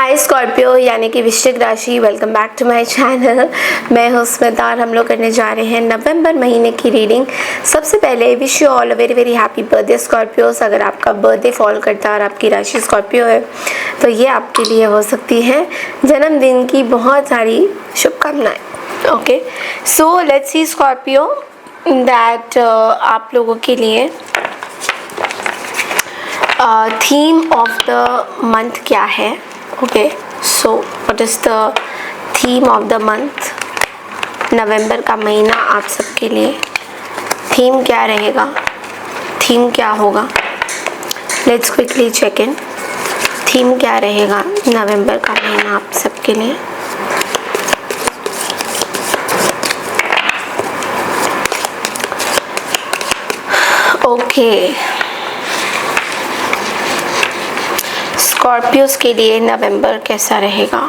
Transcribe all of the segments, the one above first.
हाय Scorpio यानी कि वृश्चिक राशि, welcome back to my channel. मैं हूं स्मिता और हम लोग करने जा रहे हैं नवंबर महीने की रीडिंग। सबसे पहले wish you all a very very happy birthday Scorpios. अगर आपका बर्थडे फॉल करता है और आपकी राशि स्कॉर्पियो है तो ये आपके लिए हो सकती है जन्मदिन की बहुत सारी शुभकामनाएं। Okay, so let's see Scorpio that आप लोगों के लिए थीम ऑफ द मंथ क्या है। Okay, so what is the theme of the month? नवंबर का महीना आप सबके लिए थीम क्या रहेगा, थीम क्या होगा? Let's quickly check in. Theme क्या रहेगा नवंबर का महीना आप सबके लिए? ओके, स्कॉर्पियोस के लिए नवंबर कैसा रहेगा?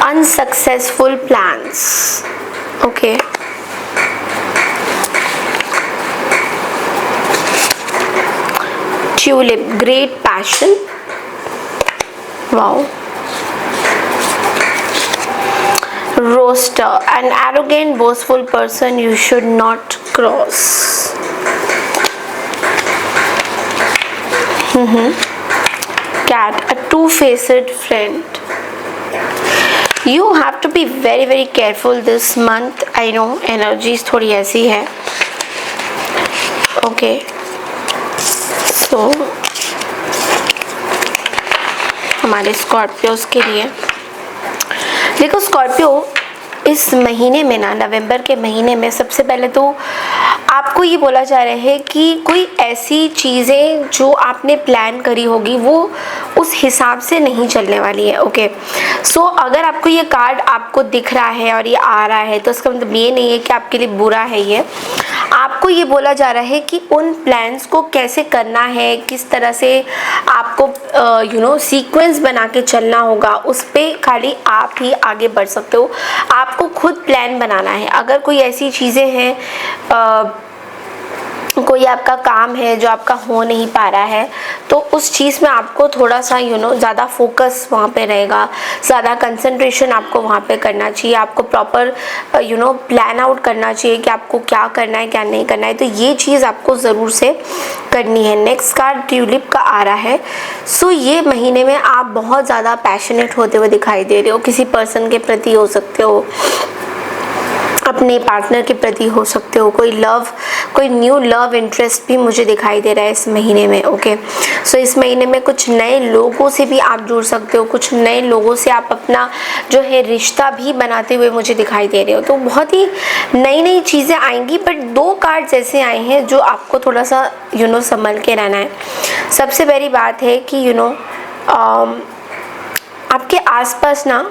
Unsuccessful plans. Okay, tulip, great passion. Wow. Rooster, an arrogant boastful person you should not cross. Cat, a two-faced friend. You have to be very very careful this month. I know energies थोड़ी ऐसी है. Okay, so हमारे Scorpios के लिए देखो, Scorpio इस महीने में ना, नवंबर के महीने में सबसे पहले तो आपको ये बोला जा रहा है कि कोई ऐसी चीज़ें जो आपने प्लान करी होगी वो उस हिसाब से नहीं चलने वाली है। ओके, सो अगर आपको ये कार्ड आपको दिख रहा है और ये आ रहा है तो इसका मतलब ये नहीं है कि आपके लिए बुरा है। ये आपको ये बोला जा रहा है कि उन प्लान्स को कैसे करना है, किस तरह से आपको सीक्वेंस बना के चलना होगा, उस पर खाली आप ही आगे बढ़ सकते हो। आपको खुद प्लान बनाना है। अगर कोई ऐसी चीज़ें हैं, कोई आपका काम है जो आपका हो नहीं पा रहा है तो उस चीज़ में आपको थोड़ा सा ज़्यादा फोकस वहाँ पे रहेगा, ज़्यादा कंसंट्रेशन आपको वहाँ पे करना चाहिए। आपको प्रॉपर प्लान आउट करना चाहिए कि आपको क्या करना है क्या नहीं करना है, तो ये चीज़ आपको ज़रूर से करनी है। नेक्स्ट कार्ड ट्यूलिप का आ रहा है। सो ये महीने में आप बहुत ज़्यादा पैशनेट होते हुए दिखाई दे रहे हो। किसी पर्सन के प्रति हो सकते हो, अपने पार्टनर के प्रति हो सकते हो, कोई न्यू लव इंटरेस्ट भी मुझे दिखाई दे रहा है इस महीने में। ओके, सो इस महीने में कुछ नए लोगों से भी आप जुड़ सकते हो, कुछ नए लोगों से आप अपना जो है रिश्ता भी बनाते हुए मुझे दिखाई दे रहे हो। तो बहुत ही नई नई चीज़ें आएंगी, बट दो कार्ड्स ऐसे आए हैं जो आपको थोड़ा सा संभल के रहना है। सबसे पहली बात है कि आपके आसपास ना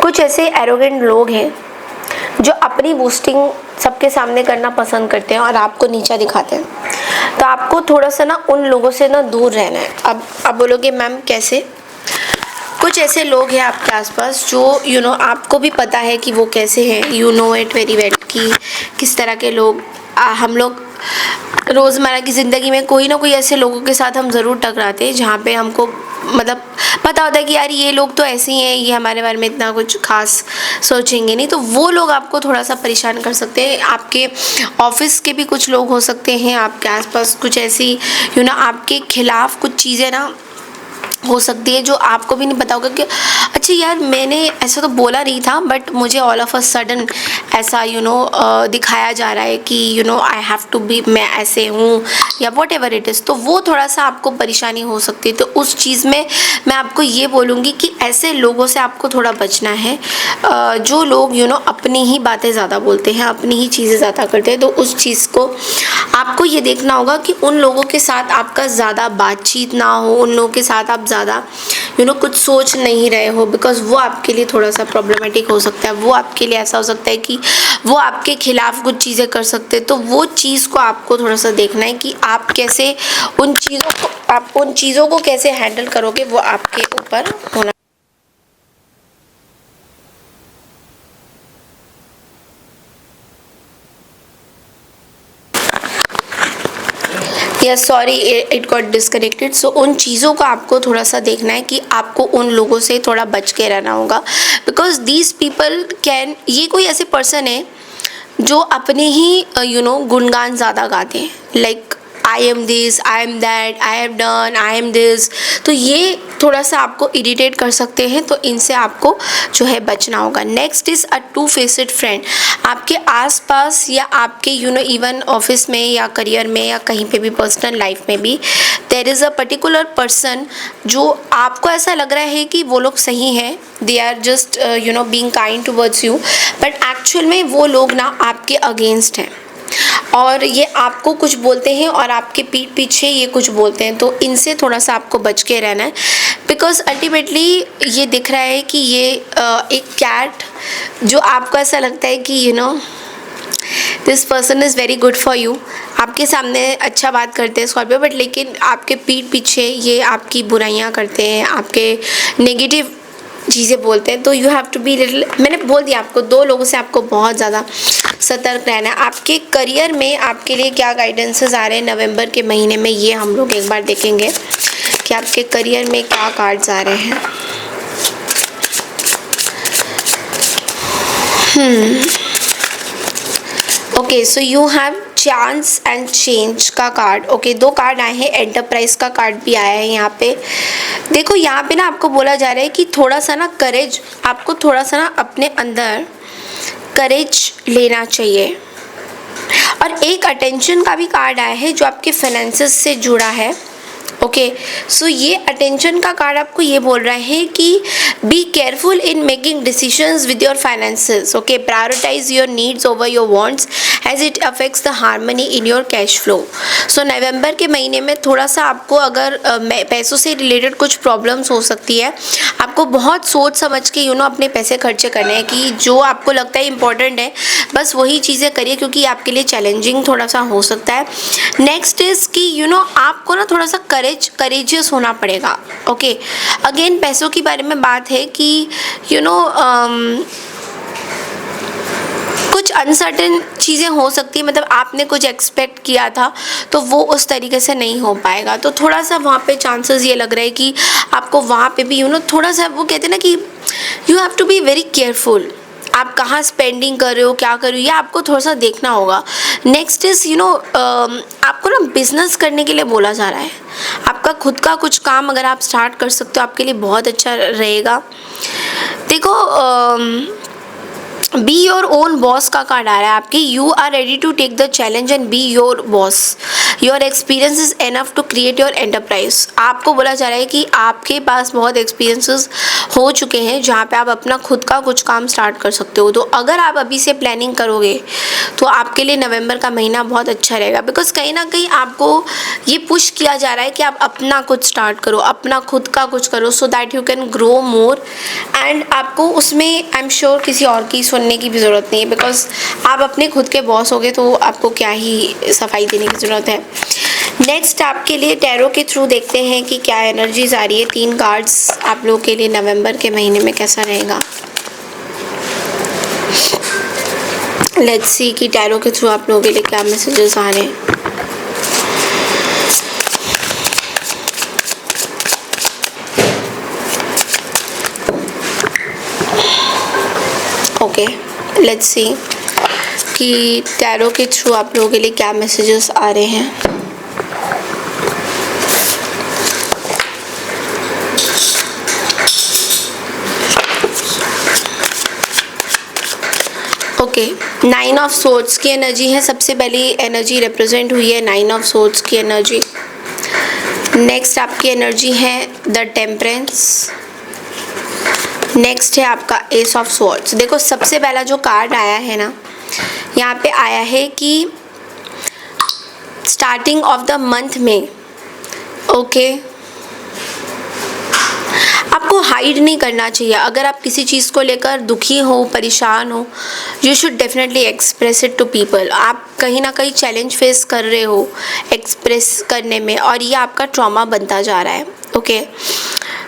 कुछ ऐसे एरोगेंट लोग हैं जो अपनी बूस्टिंग सबके सामने करना पसंद करते हैं और आपको नीचा दिखाते हैं। तो आपको थोड़ा सा ना उन लोगों से ना दूर रहना है। अब बोलोगे मैम कैसे? कुछ ऐसे लोग हैं आपके आसपास जो आपको भी पता है कि वो कैसे हैं। You know it very well कि किस तरह के लोग हम लोग रोज़मर्रा की ज़िंदगी में कोई ना कोई ऐसे लोगों के साथ हम ज़रूर टकराते हैं जहाँ पे हमको मतलब पता होता है कि यार ये लोग तो ऐसे ही हैं, ये हमारे बारे में इतना कुछ खास सोचेंगे नहीं। तो वो लोग आपको थोड़ा सा परेशान कर सकते हैं। आपके ऑफिस के भी कुछ लोग हो सकते हैं, आपके आसपास कुछ ऐसी आपके खिलाफ कुछ चीज़ें ना हो सकती है जो आपको भी नहीं पता होगा कि अच्छा यार मैंने ऐसा तो बोला नहीं था, बट मुझे ऑल ऑफ अ सडन ऐसा दिखाया जा रहा है कि आई हैव टू बी, मैं ऐसे हूँ या वॉट एवर इट इज़। तो वो थोड़ा सा आपको परेशानी हो सकती है। तो उस चीज़ में मैं आपको ये बोलूँगी कि ऐसे लोगों से आपको थोड़ा बचना है, जो लोग अपनी ही बातें ज़्यादा बोलते हैं, अपनी ही चीज़ें ज़्यादा करते हैं। तो उस चीज़ को आपको ये देखना होगा कि उन लोगों के साथ आपका ज़्यादा बातचीत ना हो, उन लोगों के साथ आप ज़्यादा कुछ सोच नहीं रहे हो, बिकॉज वो आपके लिए थोड़ा सा प्रॉब्लमेटिक हो सकता है। वो आपके लिए ऐसा हो सकता है कि वो आपके खिलाफ कुछ चीज़ें कर सकते हैं। तो वो चीज़ को आपको थोड़ा सा देखना है कि आप कैसे उन चीज़ों को कैसे हैंडल करोगे, वो आपके ऊपर होना। या सॉरी इट गॉट डिस्कनेक्टेड। सो उन चीज़ों का आपको थोड़ा सा देखना है कि आपको उन लोगों से थोड़ा बच के रहना होगा, बिकॉज दीज पीपल कैन, ये कोई ऐसे पर्सन है जो अपने ही गुणगान ज़्यादा गाते हैं, like I am this, I am that, I have done, I am this. तो ये थोड़ा सा आपको इरिटेट कर सकते हैं, तो इनसे आपको जो है बचना होगा। Next is a two faced friend. आपके आसपास या आपके इवन ऑफिस में या करियर में या कहीं पे भी पर्सनल लाइफ में भी there is a particular person जो आपको ऐसा लग रहा है कि वो लोग सही हैं, they are just being kind towards you, but actual में वो लोग ना आपके अगेंस्ट हैं और ये आपको कुछ बोलते हैं और आपके पीठ पीछे ये कुछ बोलते हैं। तो इनसे थोड़ा सा आपको बच के रहना है, बिकॉज अल्टीमेटली ये दिख रहा है कि ये एक कैट जो आपको ऐसा लगता है कि this person is very good for you, आपके सामने अच्छा बात करते हैं स्कॉर्पियो, बट लेकिन आपके पीठ पीछे ये आपकी बुराइयां करते हैं, आपके नेगेटिव चीज़ें बोलते हैं। तो you have to be little, मैंने बोल दिया आपको, दो लोगों से आपको बहुत ज़्यादा सतर्क रहना है। आपके करियर में आपके लिए क्या गाइडेंसेस आ रहे हैं नवंबर के महीने में, ये हम लोग एक बार देखेंगे कि आपके करियर में क्या कार्ड्स आ रहे हैं। Okay, so you have chance and change का कार्ड। ओके, दो कार्ड आए हैं, एंटरप्राइज का कार्ड भी आया है यहाँ पे। देखो यहाँ पे ना आपको बोला जा रहा है कि थोड़ा सा ना करेज, आपको थोड़ा सा ना अपने अंदर करेज लेना चाहिए। और एक अटेंशन का भी कार्ड आया है जो आपके फाइनेंसेस से जुड़ा है। ओके, सो ये अटेंशन का कार्ड आपको ये बोल रहा है कि be careful in making decisions with your finances. Okay, prioritise your needs over your wants as it affects the harmony in your cash flow. So नवंबर के महीने में थोड़ा सा आपको अगर पैसों से रिलेटेड कुछ प्रॉब्लम्स हो सकती है, आपको बहुत सोच समझ के अपने पैसे खर्चे करने हैं कि जो आपको लगता है इम्पॉर्टेंट है बस वही चीज़ें करिए, क्योंकि आपके लिए चैलेंजिंग थोड़ा सा हो सकता है। नेक्स्ट इज़ कि आपको ना थोड़ा सा करेजियस होना पड़ेगा। ओके, अगेन पैसों के बारे में बात है कि कुछ अनसर्टेन चीज़ें हो सकती है, मतलब आपने कुछ एक्सपेक्ट किया था तो वो उस तरीके से नहीं हो पाएगा। तो थोड़ा सा वहाँ पे चांसेस ये लग रहा है कि आपको वहाँ पे भी थोड़ा सा, वो कहते हैं ना कि you have to be very careful, आप कहाँ स्पेंडिंग कर रहे हो, क्या कर रहे हो, ये आपको थोड़ा सा देखना होगा। नेक्स्ट इज़ आपको ना बिजनेस करने के लिए बोला जा रहा है। आपका खुद का कुछ काम अगर आप स्टार्ट कर सकते हो आपके लिए बहुत अच्छा रहेगा। देखो बी योर ओन बॉस का कार्ड आ रहा है आपकी। You are ready to take the challenge and be your boss. Your experience is enough to create your enterprise. आपको बोला जा रहा है कि आपके पास बहुत एक्सपीरियंसेस हो चुके हैं जहाँ पे आप अपना खुद का कुछ काम स्टार्ट कर सकते हो। तो अगर आप अभी से प्लानिंग करोगे तो आपके लिए नवंबर का महीना बहुत अच्छा रहेगा, बिकॉज कहीं ना कहीं आपको ये पुश किया जा रहा है कि आप अपना कुछ स्टार्ट करो, अपना खुद का कुछ करो, so that you can grow more. And आपको उसमें आई एम श्योर किसी और की सुनने की भी ज़रूरत नहीं है, बिकॉज आप अपने खुद के बॉस होगे तो आपको क्या ही सफाई देने की ज़रूरत है। नेक्स्ट आपके लिए टैरो के थ्रू देखते हैं कि क्या एनर्जीज आ रही है। 3 कार्ड्स आप लोगों के लिए नवंबर के महीने में कैसा रहेगा। लेट्स सी कि टैरो के थ्रू आप लोगों के लिए क्या मैसेजेस आ रहे हैं। ओके, लेट्स सी कि टैरो के थ्रू आप लोगों के लिए क्या मैसेजेस आ रहे हैं। ओके, 9 ऑफ सोर्ड्स की एनर्जी है। सबसे पहली एनर्जी रिप्रेजेंट हुई है 9 ऑफ सोर्ड्स की एनर्जी। नेक्स्ट आपकी एनर्जी है द टेम्परेंस। नेक्स्ट है आपका एस ऑफ स्वॉर्ड्स। देखो सबसे पहला जो कार्ड आया है ना, यहाँ पे आया है कि स्टार्टिंग ऑफ द मंथ में ओके आपको हाइड नहीं करना चाहिए। अगर आप किसी चीज़ को लेकर दुखी हो, परेशान हो, you should definitely express it to people. आप कहीं ना कहीं चैलेंज फेस कर रहे हो एक्सप्रेस करने में, और ये आपका ट्रॉमा बनता जा रहा है। Okay,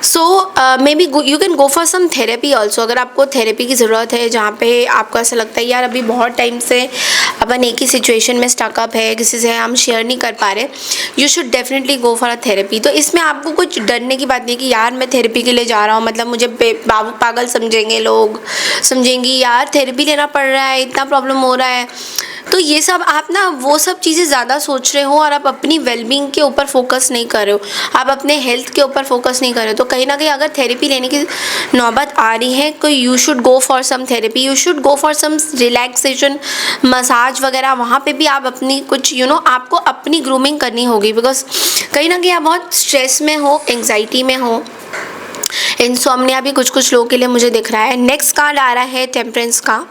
so maybe you can go for some therapy also. अगर आपको थेरेपी की ज़रूरत है, जहाँ पे आपको ऐसा लगता है यार अभी बहुत टाइम से अपन एक ही सिचुएशन में स्टकअप है, किसी से हम शेयर नहीं कर पा रहे, you should definitely go for a therapy. तो इसमें आपको कुछ डरने की बात नहीं कि यार मैं थेरेपी के लिए जा रहा हूँ, मतलब मुझे बाबू पागल समझेंगे, लोग समझेंगी यार थेरेपी लेना पड़ रहा है, इतना प्रॉब्लम हो रहा है। तो ये सब आप ना वो सब चीज़ें ज़्यादा सोच रहे हो और आप अपनी वेलबींग के ऊपर फोकस नहीं कर रहे हो, आप अपने हेल्थ के ऊपर फोकस नहीं कर रहे हो। तो कहीं ना कहीं अगर थेरेपी लेने की नौबत आ रही है, कोई you should go for some therapy, you should go for some relaxation, massage वगैरह। वहाँ पे भी आप अपनी कुछ आपको अपनी ग्रूमिंग करनी होगी, बिकॉज कहीं ना कहीं आप बहुत स्ट्रेस में हो, एंग्जाइटी में हो। इंसोम्निया भी कुछ लोगों के लिए मुझे दिख रहा है। नेक्स्ट कार्ड आ रहा है टेम्परेंस का।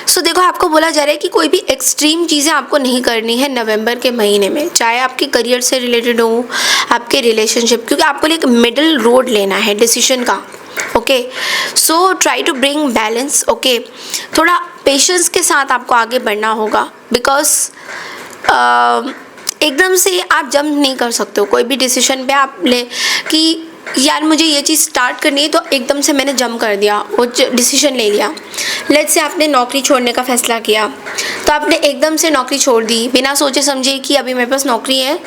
सो देखो, आपको बोला जा रहा है कि कोई भी एक्सट्रीम चीज़ें आपको नहीं करनी है नवंबर के महीने में, चाहे आपके करियर से रिलेटेड हो, आपके रिलेशनशिप, क्योंकि आपको एक मिडिल रोड लेना है डिसीजन का। Okay, so try to bring balance. Okay, थोड़ा पेशेंस के साथ आपको आगे बढ़ना होगा, बिकॉज एकदम से आप जंप नहीं कर सकते हो कोई भी डिसीजन पे। आप ले कि यार मुझे ये चीज़ स्टार्ट करनी है, तो एकदम से मैंने जंप कर दिया, वो डिसीजन ले लिया। लेट्स से आपने नौकरी छोड़ने का फैसला किया, तो आपने एकदम से नौकरी छोड़ दी बिना सोचे समझे कि अभी मेरे पास नौकरी है,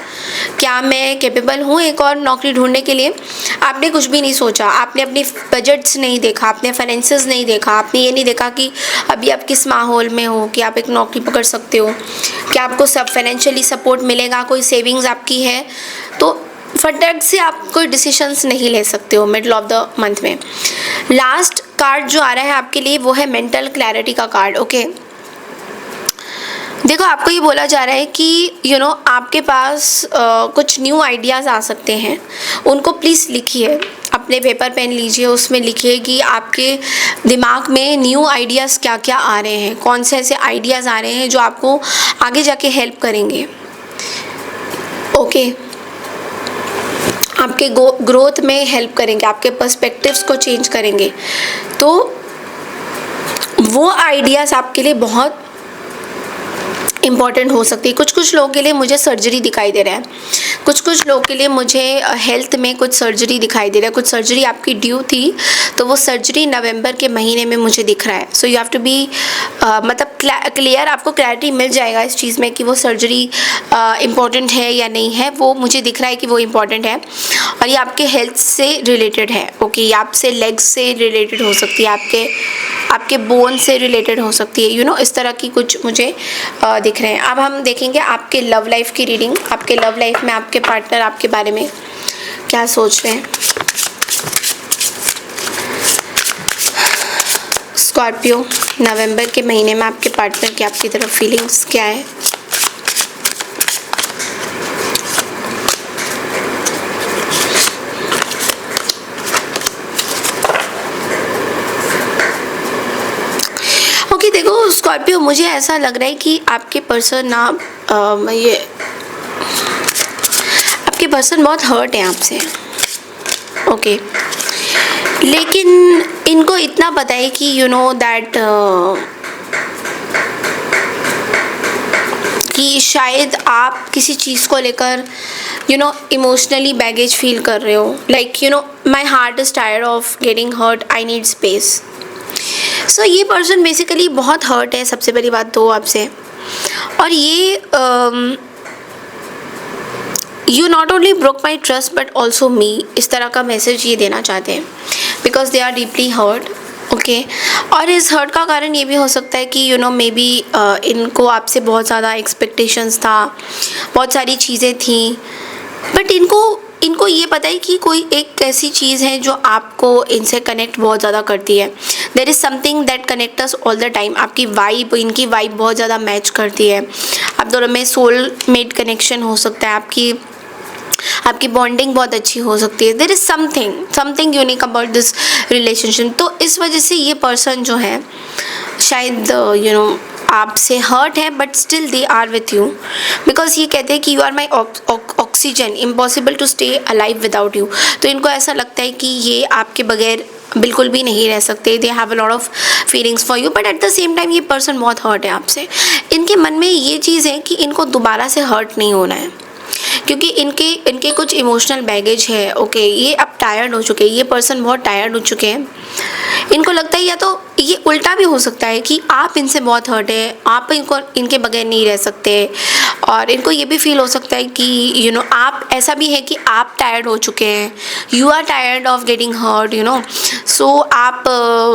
क्या मैं कैपेबल हूँ एक और नौकरी ढूंढने के लिए। आपने कुछ भी नहीं सोचा, आपने अपनी बजट्स नहीं देखा, आपने फाइनेंसेस नहीं देखा, आपने ये नहीं देखा कि अभी आप किस माहौल में हो कि आप एक नौकरी पकड़ सकते हो, कि आपको सब फाइनेंशियली सपोर्ट मिलेगा, कोई सेविंग्स आपकी है। तो फटाक से आप कोई डिसीजंस नहीं ले सकते हो मिडल ऑफ द मंथ में। लास्ट कार्ड जो आ रहा है आपके लिए वो है मेंटल क्लैरिटी का कार्ड। ओके, देखो आपको ये बोला जा रहा है कि आपके पास कुछ न्यू आइडियाज़ आ सकते हैं, उनको प्लीज़ लिखिए, अपने पेपर पेन लीजिए, उसमें लिखिए कि आपके दिमाग में न्यू आइडियाज़ क्या क्या आ रहे हैं, कौन से ऐसे आइडियाज़ आ रहे हैं जो आपको आगे जाके हेल्प करेंगे। ओके, आपके ग्रोथ में हेल्प करेंगे, आपके पर्सपेक्टिव्स को चेंज करेंगे। तो वो आइडियाज़ आपके लिए बहुत इम्पॉर्टेंट हो सकती है। कुछ लोगों के लिए मुझे सर्जरी दिखाई दे रहा है, कुछ लोगों के लिए मुझे हेल्थ में कुछ सर्जरी दिखाई दे रहा है, कुछ सर्जरी आपकी ड्यू थी, तो वो सर्जरी नवंबर के महीने में मुझे दिख रहा है। So you have to be मतलब क्लियर, आपको क्लैरिटी मिल जाएगा इस चीज़ में कि वो सर्जरी इम्पॉर्टेंट है या नहीं है। वो मुझे दिख रहा है कि वो इम्पॉर्टेंट है और ये आपके हेल्थ से रिलेटेड है। ओके, ये आपसे लेग्स से रिलेटेड हो सकती है, आपके बोन से रिलेटेड हो सकती है, इस तरह की कुछ मुझे दिख रहे हैं। अब हम देखेंगे आपके लव लाइफ की रीडिंग। आपके लव लाइफ में आपके पार्टनर आपके बारे में क्या सोच रहे हैं। स्कॉर्पियो, नवंबर के महीने में आपके पार्टनर की आपकी तरफ फीलिंग्स क्या है। देखो स्कॉर्पियो, मुझे ऐसा लग रहा है कि आपके पर्सन आपके पर्सन बहुत हर्ट है आपसे। ओके, लेकिन इनको इतना पता है कि दैट कि शायद आप किसी चीज़ को लेकर इमोशनली बैगेज फील कर रहे हो, like my heart is tired of getting hurt, I need space. So ये पर्सन बेसिकली बहुत हर्ट है, सबसे पहली बात तो आपसे। और ये you not only broke my trust but also me, इस तरह का मैसेज ये देना चाहते हैं, because they are deeply hurt. Okay, और इस हर्ट का कारण ये भी हो सकता है कि मे बी इनको आपसे बहुत ज़्यादा एक्सपेक्टेशंस था, बहुत सारी चीज़ें थी, बट इनको ये पता है कि कोई एक ऐसी चीज़ है जो आपको इनसे कनेक्ट बहुत ज़्यादा करती है। There is something that connect us all the time. आपकी वाइब, इनकी वाइब बहुत ज़्यादा मैच करती है। आप दोनों में सोलमेट कनेक्शन हो सकता है, आपकी बॉन्डिंग बहुत अच्छी हो सकती है। There is something unique about this relationship. तो इस वजह से ये पर्सन जो है शायद आपसे हर्ट है, but still they are with you, because ये कहते हैं कि you are my oxygen, impossible to stay alive without you. तो इनको ऐसा लगता है कि ये आपके बगैर बिल्कुल भी नहीं रह सकते। They have a lot of feelings for you, but at the same time ये पर्सन बहुत हर्ट है आपसे। इनके मन में ये चीज़ है कि इनको दोबारा से हर्ट नहीं होना है, क्योंकि इनके कुछ इमोशनल बैगेज है। ओके, ये अब टायर्ड हो चुके हैं, ये पर्सन बहुत टायर्ड हो चुके हैं। इनको लगता है या तो ये उल्टा भी हो सकता है कि आप इनसे बहुत हर्ट है, आप इनके बगैर नहीं रह सकते, और इनको ये भी फील हो सकता है कि आप ऐसा भी है कि आप टायर्ड हो चुके हैं, you are tired of getting hurt, so आप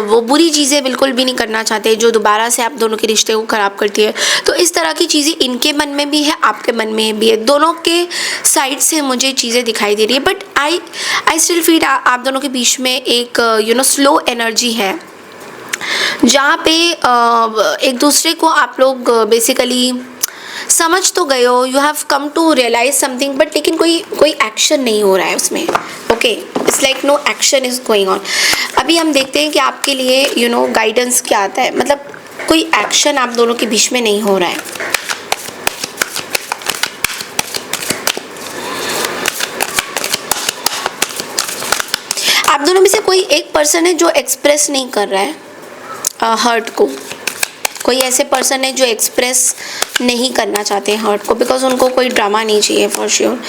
वो बुरी चीज़ें बिल्कुल भी नहीं करना चाहते जो दोबारा से आप दोनों के रिश्ते को ख़राब करती है। तो इस तरह की चीज़ें इनके मन में भी है, आपके मन में भी है, दोनों के साइड से मुझे चीज़ें दिखाई दे रही है। बट आई स्टिल फील आप दोनों के बीच में एक स्लो एनर्जी है, जहाँ पे एक दूसरे को आप लोग बेसिकली समझ तो गए हो, you have come to realise something, but लेकिन कोई एक्शन नहीं हो रहा है उसमें। Okay, it's like no action is going on. अभी हम देखते हैं कि आपके लिए गाइडेंस क्या आता है, मतलब कोई एक्शन आप दोनों के बीच में नहीं हो रहा है। आप दोनों में से कोई एक पर्सन है जो एक्सप्रेस नहीं कर रहा है हर्ट को, कोई ऐसे पर्सन है जो एक्सप्रेस नहीं करना चाहते हैं हर्ट को, बिकॉज उनको कोई ड्रामा नहीं चाहिए फॉर श्योर।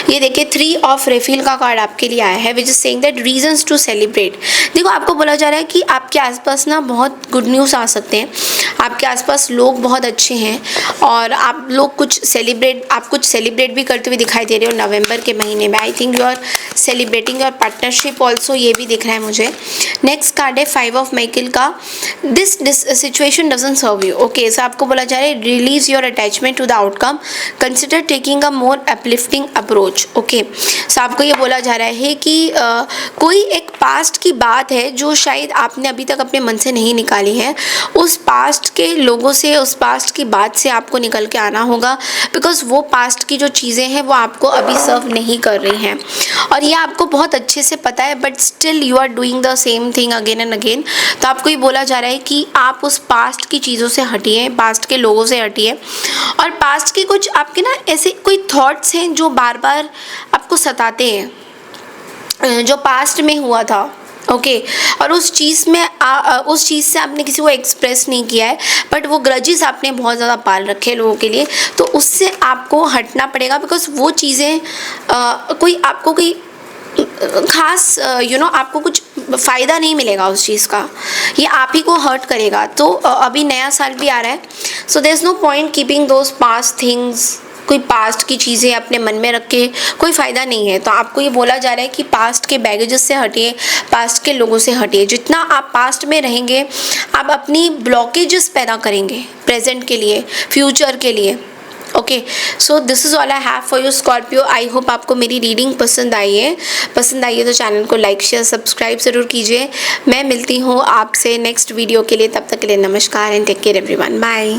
ये देखिए 3 ऑफ रेफिल का कार्ड आपके लिए आया है, which is saying that reasons to celebrate. देखो, आपको बोला जा रहा है कि आपके आसपास ना बहुत गुड न्यूज़ आ सकते हैं, आपके आसपास लोग बहुत अच्छे हैं, और आप कुछ सेलिब्रेट भी करते हुए दिखाई दे रहे हो नवंबर के महीने में। I think you are celebrating your partnership also, ये भी दिख रहा है मुझे। नेक्स्ट कार्ड है 5 ऑफ माइकल का, this situation doesn't serve you. Okay, so आपको बोला जा रहा है release your attachment to the outcome, consider taking a more uplifting approach. Okay, so आपको ये बोला जा रहा है कि कोई एक पास्ट की बात है जो शायद आपने अभी तक अपने मन से नहीं निकाली है, उस पास्ट के लोगों से, उस पास्ट की बात से आपको निकल के आना होगा, बिकॉज वो पास्ट की जो चीज़ें हैं वो आपको अभी सर्व नहीं कर रही हैं, और ये आपको बहुत अच्छे से पता है, but still you are doing the same thing again and again. तो आपको ये बोला जा रहा है कि आप उस पास्ट की चीज़ों से हटिए, पास्ट के लोगों से हटिए, और पास्ट के कुछ आपके ना ऐसे कोई थॉट्स हैं जो बार बार आपको सताते हैं, जो पास्ट में हुआ था। ओके, और उस चीज़ से आपने किसी को एक्सप्रेस नहीं किया है, बट वो ग्रजेस आपने बहुत ज़्यादा पाल रखे हैं लोगों के लिए, तो उससे आपको हटना पड़ेगा, बिकॉज वो चीज़ें आपको कोई खास आपको कुछ फ़ायदा नहीं मिलेगा उस चीज़ का, ये आप ही को हर्ट करेगा। तो अभी नया साल भी आ रहा है, so there is no point keeping those past things, कोई पास्ट की चीज़ें अपने मन में रख के कोई फ़ायदा नहीं है। तो आपको ये बोला जा रहा है कि पास्ट के बैगेजेस से हटिए, पास्ट के लोगों से हटिए। जितना आप पास्ट में रहेंगे, आप अपनी ब्लॉकेजेस पैदा करेंगे प्रेजेंट के लिए, फ्यूचर के लिए। Okay, so this is all I have for you Scorpio. I hope आपको मेरी रीडिंग पसंद आई है तो चैनल को लाइक शेयर सब्सक्राइब ज़रूर कीजिए। मैं मिलती हूँ आपसे नेक्स्ट वीडियो के लिए, तब तक के लिए नमस्कार and take care everyone, bye.